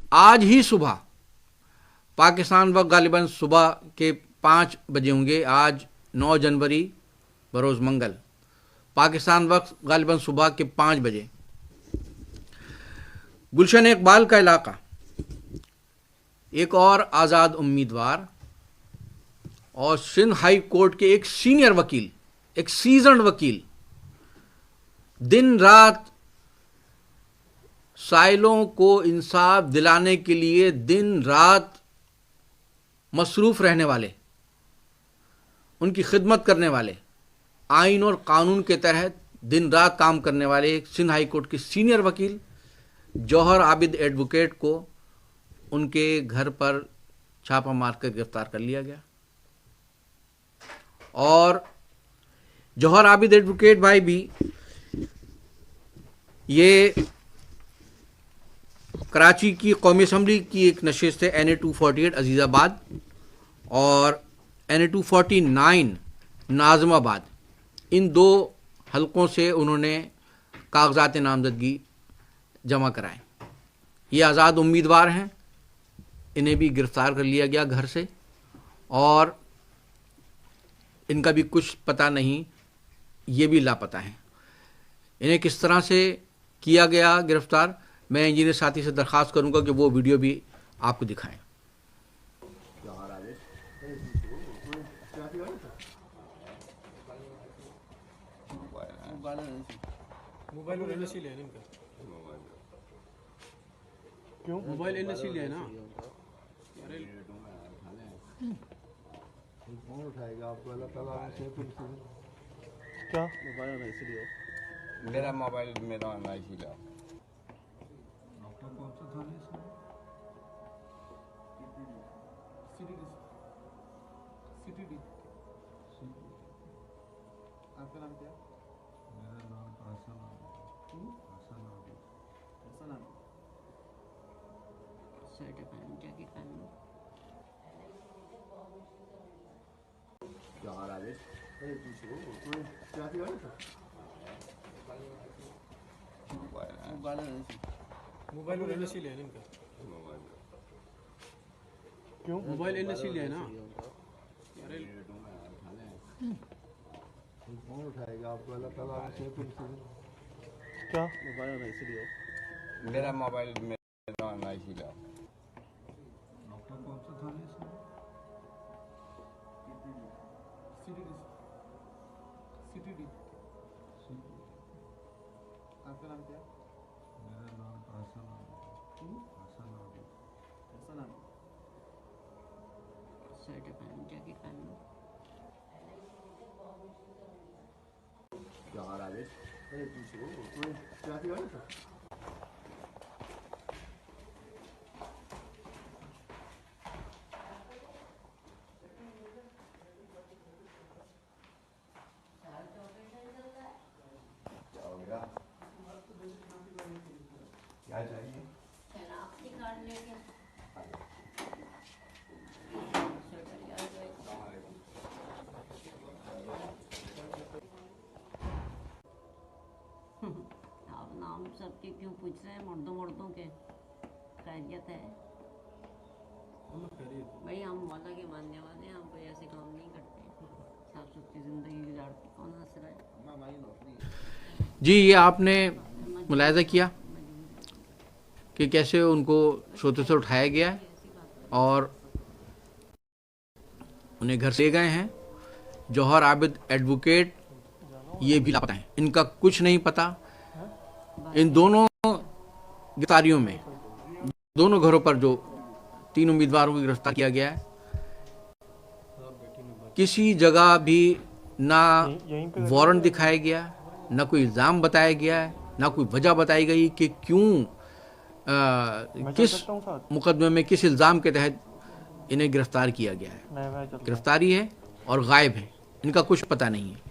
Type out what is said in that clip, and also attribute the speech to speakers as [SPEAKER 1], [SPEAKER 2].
[SPEAKER 1] आज ही सुबह पाकिस्तान वक्त गालिबन सुबह के 5 बजे होंगे। आज 9 जनवरी बरोज़ मंगल, पाकिस्तान वक्त गालिबन सुबह के 5 बजे गुलशन इकबाल का इलाका एक और आज़ाद उम्मीदवार और सिंध हाई कोर्ट के एक सीनियर वकील, एक सीजन्ड वकील दिन रात साइलों को इंसाफ दिलाने के लिए दिन रात मसरूफ़ रहने वाले, उनकी खिदमत करने वाले, आइन और कानून के तहत दिन रात काम करने वाले सिंध हाई कोर्ट के सीनियर वकील जौहर आबिद एडवोकेट को उनके घर पर छापा मारकर गिरफ्तार कर लिया गया। और जौहर आबिद एडवोकेट भाई भी ये कराची की कौमी असम्बली की एक नशिस्त है NA 248 अजीज़ाबाद और NA 249 नाज़िमाबाद, इन 2 हलकों से उन्होंने कागजात नामजदगी जमा कराए। ये आज़ाद उम्मीदवार हैं, इन्हें भी गिरफ्तार कर लिया गया घर से और इनका भी कुछ पता नहीं, ये भी लापता हैं। इन्हें किस तरह से किया गया गिरफ्तार, मैं इंजीनियर साथी से दरख्वास्त करूंगा कि वो वीडियो भी आपको दिखाएं।
[SPEAKER 2] मोबाइल एनएससी ले इनका, क्यों मोबाइल एनएससी ले ना, अरे कौन उठाएगा आपको, अल्लाह ताला से क्या मोबाइल एनएससी लिया,
[SPEAKER 3] मेरा मोबाइल मेरा एनएससी लिया।
[SPEAKER 2] डॉक्टर कौन सा थाने से, सीटीडी। आपका नाम क्या? मेरा नाम हसन मोबाइल एनएससी ले इनका, क्यों मोबाइल एनएससी ले ना, अरे कौन उठाएगा आपको, अल्लाह ताला से क्या मोबाइल एनएससी लिया,
[SPEAKER 3] मेरा मोबाइल मेरा एनएससी लिया।
[SPEAKER 2] डॉक्टर कौन सा थाने से, सीटीडी। आपका नाम क्या? मेरा नाम हसन
[SPEAKER 3] क्या चाहिए?
[SPEAKER 4] आप नाम सबके क्यों पूछ रहे हैं, मर्दों के? खैरियत है भाई, हम मौला के मानने वाले हैं, हम कोई ऐसे काम नहीं करते, साफ सुथरी जिंदगी गुजारते, कौन हंस रहा है?
[SPEAKER 1] जी, ये आपने मुलाहिज़ा किया कि कैसे उनको सोते से उठाया गया और उन्हें घर से ले गए हैं। जौहर आबिद एडवोकेट ये भी लापता हैं, इनका कुछ नहीं पता। इन दोनों गिरफ्तारियों में, दोनों घरों पर जो 3 उम्मीदवारों को गिरफ्तार किया गया है, किसी जगह भी ना वारंट दिखाया गया, ना कोई इल्ज़ाम बताया गया है, ना कोई वजह बताई गई कि क्यों किस मुकदमे में किस इल्ज़ाम के तहत इन्हें गिरफ्तार किया गया है। गिरफ्तारी है और गायब है, इनका कुछ पता नहीं है।